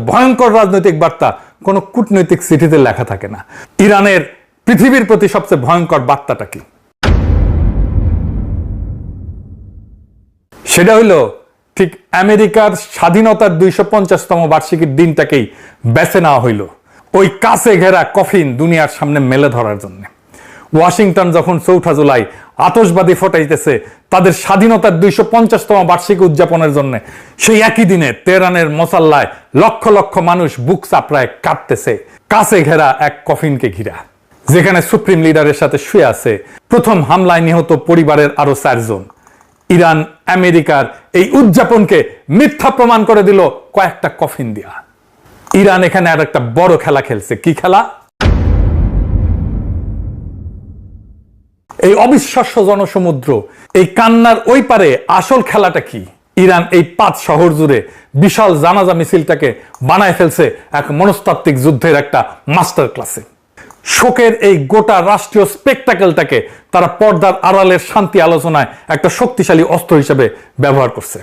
ভয়ঙ্কর রাজনৈতিক বার্তা কোনো কূটনৈতিক চিঠিতে লেখা থাকে না। ইরানের পৃথিবীর প্রতি সবচেয়ে ভয়ঙ্কর বার্তাটা কি? সেটা হইল ঠিক আমেরিকার স্বাধীনতার 250তম বার্ষিকীর দিনটাকেই বেছে নেওয়া হইল ওই কাছে ঘেরা কফিন দুনিয়ার সামনে মেলে ধরার জন্য। ওয়াশিংটন যখন 4 জুলাই আতশবাজি ফোটাইতেছে তাদের স্বাধীনতার 250তম বার্ষিকী উদযাপনের জন্য, সেই একই দিনে তেহরানের মসাল্লায় লক্ষ লক্ষ মানুষ বুক চাপড়ায় কাঁদতেছে কাছে ঘেরা এক কফিনকে ঘিরা, যেখানে সুপ্রিম লিডারের সাথে শুয়ে আছে প্রথম হামলায় নিহত পরিবারের আরো 4 জন। ইরান আমেরিকার এই উদযাপনকে মিথ্যা প্রমাণ করে দিল কয়েকটা কফিন দিয়া। ইরান এখানে আর একটা বড় খেলা খেলছে। কি খেলা? এই অবিশ্বাস্য জনসমুদ্র, এই কান্নার ওই পারে আসল খেলাটা কি? ইরান এই 5 শহর জুড়ে বিশাল জানাজা মিছিলটাকে বানায় ফেলছে এক মনস্তাত্ত্বিক যুদ্ধের একটা মাস্টার ক্লাসে। শোকের এই গোটা রাষ্ট্রীয় স্পেকটাকেলটাকে তারা পর্দার আড়ালের শান্তি আলোচনায় একটা শক্তিশালী অস্ত্র হিসেবে ব্যবহার করছে।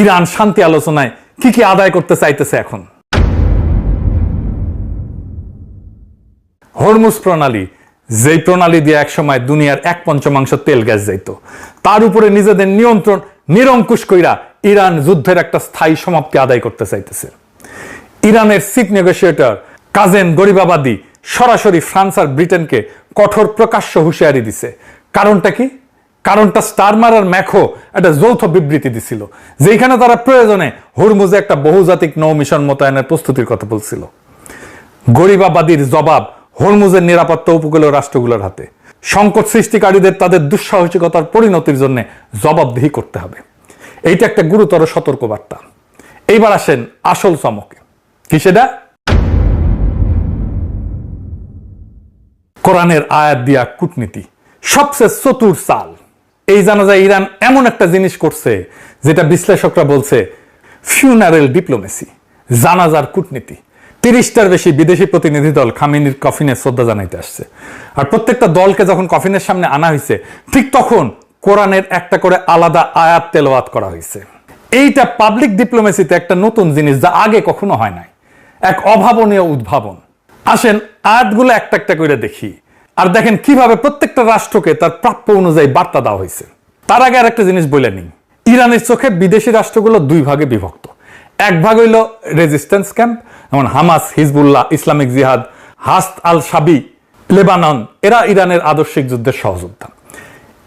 ইরান শান্তি আলোচনায় কি কি আদায় করতে চাইতেছে এখন? হরমুজ প্রণালী, যেই প্রণালী দিয়ে একসময় দুনিয়ার 1/5 তেল গ্যাস যাইত, তার উপরে নিজেদের নিয়ন্ত্রণ নিরঙ্কুশ কইরা ইরান যুদ্ধের একটা স্থায়ী সমাপ্তি আদায় করতে চাইতেছে। ইরানের চিফ নেগোসিয়েটর কাজেম গরিবাবাদী সরাসরি ফ্রান্স আর ব্রিটেনকে কঠোর প্রকাশ্য হুঁশিয়ারি দিছে। কারণটা কি? কারণটা স্টারমার আর ম্যাখো একটা যৌথ বিবৃতি দিছিল, যেখানে তারা প্রয়োজনে হরমুজে একটা বহুজাতিক নৌ মিশন মোতায়েনের প্রস্তুতির কথা বলছিল। গরিবাবাদীর জবাব হরমুজের নিরাপত্তা উপকূলীয় রাষ্ট্রগুলোর হাতে। সংকট সৃষ্টিকারীদের তাদের দুঃসাহসিকতার পরিণতির জন্য জবাবদিহি করতে হবে। এইটা একটা গুরুতর সতর্কবার্তা। এইবার আসেন আসল চমকে। কি সেটা? কোরআনের আয়াত দিয়া কূটনীতি, সবচেয়ে চতুর চাল। এই জানা যায় ইরান এমন একটা জিনিস করছে যেটা বিশ্লেষকরা বলছে ফিউনারেল ডিপ্লোমেসি, জানাজার কূটনীতি। 30টার বেশি বিদেশি প্রতিনিধি দল খামেনির কফিনে শ্রদ্ধা জানাইতে আসছে। আর প্রত্যেকটা দলকে যখন কফিনের সামনে আনা হয়েছে, ঠিক তখন কোরআনের একটা করে আলাদা আয়াত তেলাওয়াত করা হয়েছে। এইটা পাবলিক ডিপ্লোমেসিতে একটা নতুন জিনিস, যা আগে কখনো হয় নাই, এক অভাবনীয় উদ্ভাবন। আসেন আয়াতগুলো একটা একটা করে দেখি, আর দেখেন কিভাবে প্রত্যেকটা রাষ্ট্রকে তার প্রাপ্য অনুযায়ী বার্তা দেওয়া হয়েছে। তার আগে আর একটা জিনিস বলে নিই, ইরানের চোখে বিদেশি রাষ্ট্রগুলো 2 ভাগে বিভক্ত। এক ভাগ হইল রেজিস্ট্যান্স ক্যাম্প, যেমন হামাস, হিজবুল্লাহ, ইসলামিক জিহাদ, হাস্ত আল শাবি, লেবানন, এরা ইরানের আদর্শিক যুদ্ধের সহযোদ্ধা।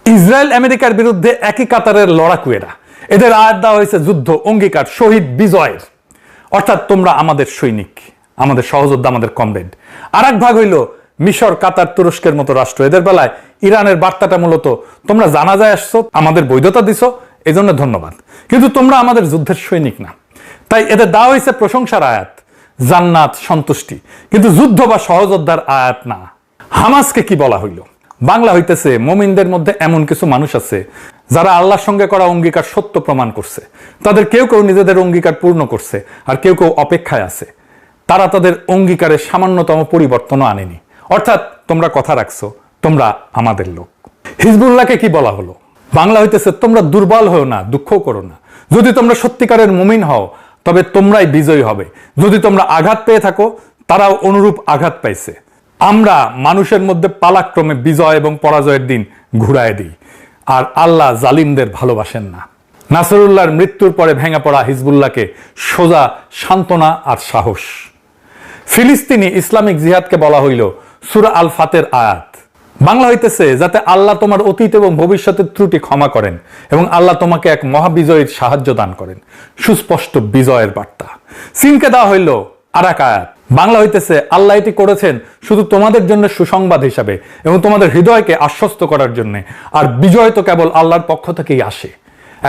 ইসরায়েল আমেরিকার বিরুদ্ধে একই কাতারের লড়াকু এরা। এদের আয়াত দেওয়া হয়েছে যুদ্ধ অঙ্গীকার, শহীদ বিজয়ের, অর্থাৎ তোমরা আমাদের সৈনিক, আমাদের সহযোদ্ধা, আমাদের কমরেড। আর এক ভাগ হইল মিশর, কাতার, তুরস্কের মতো রাষ্ট্র। এদের বেলায় ইরানের বার্তাটা মূলত তোমরা জানাজায় আসছো, আমাদের বৈধতা দিছো, এই জন্য ধন্যবাদ, কিন্তু তোমরা আমাদের যুদ্ধের সৈনিক না। তাই এদের দেওয়া হয়েছে প্রশংসার আয়াত, জান্নাত, সন্তুষ্টি, কিন্তু যুদ্ধ বা সহযোদ্ধার আয়াত না। হামাসকে কি বলা হইল? বাংলা হইতেছে মুমিনদের মধ্যে এমন কিছু মানুষ আছে যারা আল্লাহর সঙ্গে করা অঙ্গীকার সত্য প্রমাণ করছে। তাদের কেউ কেউ নিজেদের অঙ্গীকার পূর্ণ করছে, আর কেউ কেউ অপেক্ষায় আছে। তারা তাদের অঙ্গীকারের সামান্যতম পরিবর্তনও আনেনি, অর্থাৎ তোমরা কথা রাখছো, তোমরা আমাদের লোক। হিজবুল্লাহকে কি বলা হলো? বাংলা হইতেছে তোমরা দুর্বল হও না, দুঃখ করো না। যদি তোমরা সত্যিকারের মুমিন হও তবে তোমরাই বিজয়ী হবে। যদি তোমরা আঘাত পেয়ে থাকো, তারাও অনুরূপ আঘাত পাইছে। আমরা মানুষের মধ্যে পালাক্রমে বিজয় এবং পরাজয়ের দিন ঘুরায় দিই, আর আল্লাহ জালিমদের ভালোবাসেন না। নাসরুল্লাহর মৃত্যুর পরে ভেঙে পড়া হিজবুল্লাহকে সোজা সান্ত্বনা আর সাহস। ফিলিস্তিনি ইসলামিক জিহাদকে বলা হইল সূরা আল ফাতের আয়াত। বাংলা হইতেছে যাতে আল্লাহ তোমার অতীত এবং ভবিষ্যতের ত্রুটি ক্ষমা করেন এবং আল্লাহ তোমাকে এক মহাবিজয়ের সাহায্য দান করেন। সুস্পষ্ট বিজয়ের বার্তা। সিনকে দেওয়া হইল আর এক আয়াত। বাংলা হইতেছে আল্লাহ এটি করেছেন শুধু তোমাদের জন্য সুসংবাদ হিসাবে এবং তোমাদের হৃদয়কে আশ্বস্ত করার জন্য, আর বিজয় তো কেবল আল্লাহর পক্ষ থেকেই আসে।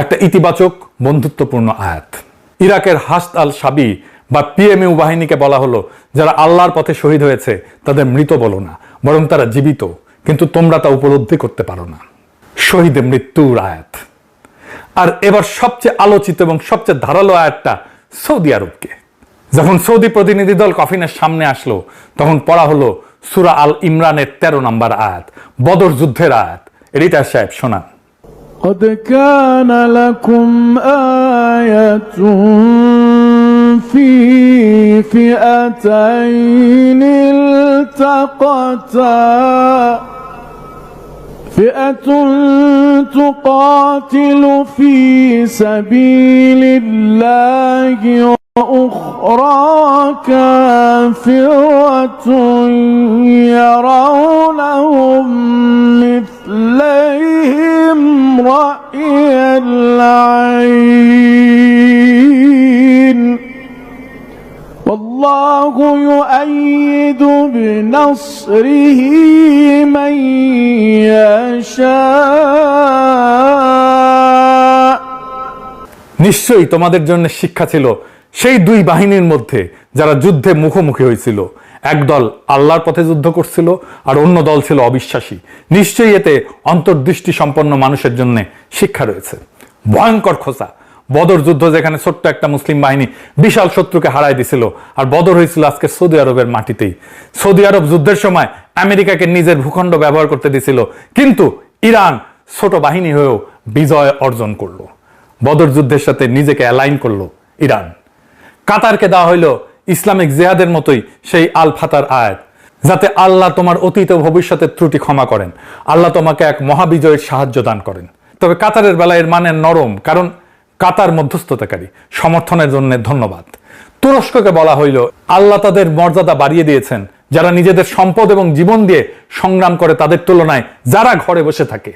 একটা ইতিবাচক বন্ধুত্বপূর্ণ আয়াত। ইরাকের হাস্ত আল শাবি বা পিএমইউ বাহিনীকে বলা হলো যারা আল্লাহর পথে শহীদ হয়েছে তাদের মৃত বলো না, বরং তারা জীবিত, কিন্তু তোমরা তা উপলব্ধি করতে পারো না। শহীদের মৃত্যুর আয়াত। আর এবার সবচেয়ে আলোচিত এবং সবচেয়ে ধারালো আয়াতটা সৌদি আরবকে। যখন সৌদি প্রতিনিধি দল কফিনের সামনে আসলো তখন পড়া হলো সূরা আল ইমরানের 13 নম্বর আয়াত, বদর যুদ্ধের আয়াত। রিটা সাহেব শোনান। قد كان لكم آية في فئتين التقتا فئة تقاتل في سبيل الله وأخرى كافرة يرونهم مثليهم رأي العين والله يؤيد بنصره من يشاء। নিশ্চয়ই তোমাদের জন্য শিক্ষা ছিল সেই দুই বাহিনীর মধ্যে যারা যুদ্ধে মুখোমুখি হয়েছিল। একদল আল্লাহর পথে যুদ্ধ করছিল আর অন্য দল ছিল অবিশ্বাসী। নিশ্চয়ই এতে অন্তর্দৃষ্টি সম্পন্ন মানুষের জন্য শিক্ষা রয়েছে। ভয়ঙ্কর খোঁচা। বদর যুদ্ধ যেখানে ছোট্ট একটা মুসলিম বাহিনী বিশাল শত্রুকে হারাই দিছিল, আর বদর হয়েছিল আজকে সৌদি আরবের মাটিতেই। সৌদি আরব যুদ্ধের সময় আমেরিকাকে নিজের ভূখণ্ড ব্যবহার করতে দিছিল, কিন্তু ইরান ছোট বাহিনী হয়েও বিজয় অর্জন করলো। বদর যুদ্ধের সাথে নিজেকে অ্যালাইন করলো ইরান। কাতারকে দেওয়া হইল ইসলামিক জিহাদের মতোই সেই আল ফাতার আয়াত, যাতে আল্লাহ তোমার অতীত ও ভবিষ্যতের ত্রুটি ক্ষমা করেন, আল্লাহ তোমাকে এক মহাবিজয়ের সাহায্য দান করেন। তবে কাতারের বেলায় এর মানে নরম, কারণ কাতার মধ্যস্থতাকারী। সমর্থনের জন্য ধন্যবাদ। তুরস্ককে বলা হইল আল্লাহ তাদের মর্যাদা বাড়িয়ে দিয়েছেন, যারা নিজেদের সম্পদ এবং জীবন দিয়ে সংগ্রাম করে তাদের তুলনায় যারা ঘরে বসে থাকে।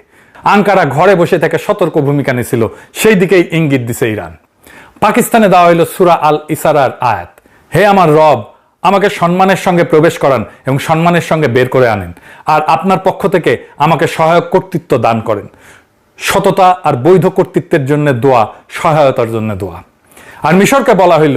আঙ্কারা ঘরে বসে থেকে সতর্ক ভূমিকা নিয়েছিল, সেই দিকেই ইঙ্গিত দিছে ইরান। পাকিস্তানে দেওয়া হইল সূরা আল ইসরার আয়াত, হে আমার রব, আমাকে সম্মানের সঙ্গে প্রবেশ করান এবং সম্মানের সঙ্গে বের করে আনেন, আর আপনার পক্ষ থেকে আমাকে সহায়ক কর্তৃত্ব দান করেন। সততা আর বৈধ কর্তৃত্বের জন্য দোয়া, সহায়তার জন্য দোয়া। আর মিশরকে বলা হইল